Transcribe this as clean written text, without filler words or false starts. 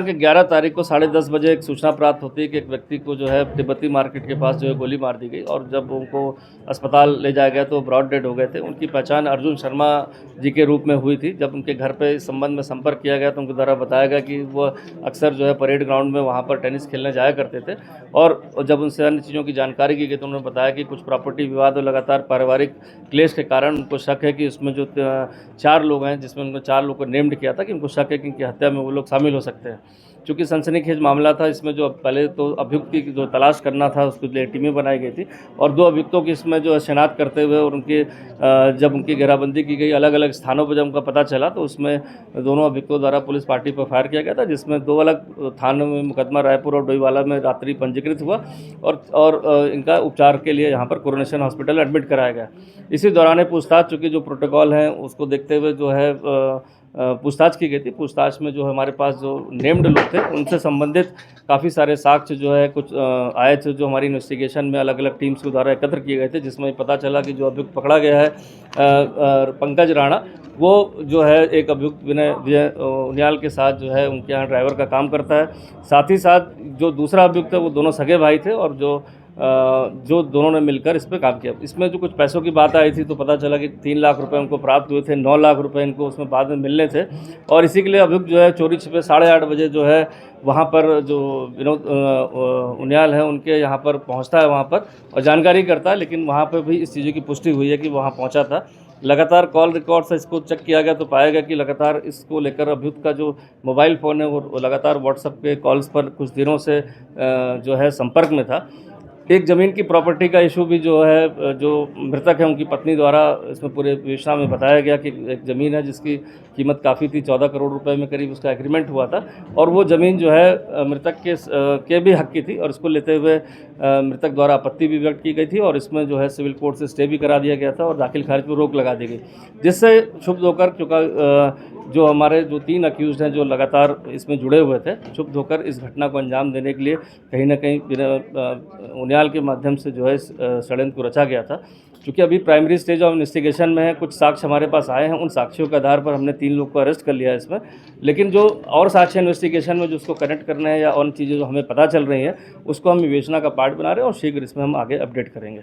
कि 11 तारीख को 10:30 बजे एक सूचना प्राप्त होती है कि एक व्यक्ति को जो है तिब्बती मार्केट के पास जो है गोली मार दी गई और जब उनको अस्पताल ले जाया गया तो ब्रॉड डेड हो गए थे। उनकी पहचान अर्जुन शर्मा जी के रूप में हुई थी। जब उनके घर पे इस संबंध में संपर्क किया गया तो उनके द्वारा बताया गया कि वो अक्सर जो है परेड ग्राउंड में वहाँ पर टेनिस खेलने जाया करते थे और जब उनसे अन्य चीज़ों की जानकारी की गई तो उन्होंने बताया कि कुछ प्रॉपर्टी विवाद और लगातार पारिवारिक क्लेश के कारण उनको शक है कि इसमें जो 4 लोग हैं, जिसमें उनको 4 लोग को नेम्ड किया था कि उनको शक है कि इनकी हत्या में वो लोग शामिल हो सकते हैं। चूँकि सनसनीखेज मामला था, इसमें जो पहले तो अभियुक्त की जो तलाश करना था उसके लिए टीमें बनाई गई थी और 2 अभियुक्तों की इसमें जो है शिनाख्त करते हुए और उनकी जब उनकी घेराबंदी की गई अलग-अलग स्थानों पर जब उनका पता चला तो उसमें दोनों अभियुक्तों द्वारा पुलिस पार्टी पर फायर किया गया था, जिसमें 2 अलग थानों में मुकदमा रायपुर और डोईवाला में रात्रि पंजीकृत हुआ और इनका उपचार के लिए यहाँ पर कोरोनेशन हॉस्पिटल एडमिट कराया गया। इसी दौरान पूछताछ, चूँकि जो प्रोटोकॉल हैं उसको देखते हुए जो है पूछताछ की गई थी। पूछताछ में जो हमारे पास जो नेम्ड लोग थे उनसे संबंधित काफ़ी सारे साक्ष्य जो है कुछ आए थे, जो हमारी इन्वेस्टिगेशन में अलग-अलग टीम्स के द्वारा एकत्र किए गए थे, जिसमें पता चला कि जो अभियुक्त पकड़ा गया है पंकज राणा, वो जो है एक अभियुक्त विजय उनियाल के साथ जो है उनके यहाँ ड्राइवर का काम करता है। साथ ही साथ जो दूसरा अभियुक्त है वो दोनों सगे भाई थे और जो दोनों ने मिलकर इस पे काम किया। इसमें जो कुछ पैसों की बात आई थी तो पता चला कि 3 लाख रुपए उनको प्राप्त हुए थे, 9 लाख रुपए इनको उसमें बाद में मिलने थे और इसी के लिए अभियुक्त जो है चोरी छिपे 8:30 बजे जो है वहाँ पर जो विनोद उनियाल है उनके यहाँ पर पहुँचता है वहाँ पर और जानकारी करता है, लेकिन वहाँ पर भी इस चीज़ों की पुष्टि हुई है कि वहाँ पहुँचा था। लगातार कॉल रिकॉर्ड से इसको चेक किया गया तो पाया गया कि लगातार इसको लेकर अभियुक्त का जो मोबाइल फ़ोन है वो लगातार व्हाट्सएप के कॉल्स पर कुछ दिनों से जो है संपर्क में था। एक ज़मीन की प्रॉपर्टी का इशू भी जो है, जो मृतक है उनकी पत्नी द्वारा इसमें पूरे विवेचना में बताया गया कि एक ज़मीन है जिसकी कीमत काफ़ी थी, 14 करोड़ रुपए में करीब उसका एग्रीमेंट हुआ था और वो ज़मीन जो है मृतक के भी हक की थी और इसको लेते हुए मृतक द्वारा आपत्ति भी व्यक्त की गई थी और इसमें जो है सिविल कोर्ट से स्टे भी करा दिया गया था और दाखिल खारिज पर रोक लगा दी गई, जिससे क्षुब्ध होकर चूँकि जो हमारे जो 3 अक्यूज़्ड हैं जो लगातार इसमें जुड़े हुए थे, क्षुब्ध होकर इस घटना को अंजाम देने के लिए कहीं न कहीं उनियाल के माध्यम से जो है षड्यंत्र को रचा गया था। चूँकि अभी प्राइमरी स्टेज ऑफ इन्वेस्टिगेशन में है, कुछ साक्ष्य हमारे पास आए हैं, उन साक्ष्यों के आधार पर हमने 3 लोग को अरेस्ट कर लिया है इसमें, लेकिन जो और साक्ष्य इन्वेस्टिगेशन में जो उसको कनेक्ट करना है या और चीज़ें जो हमें पता चल रही हैं उसको हम विवेचना का पार्ट बना रहे हैं और शीघ्र इसमें हम आगे अपडेट करेंगे।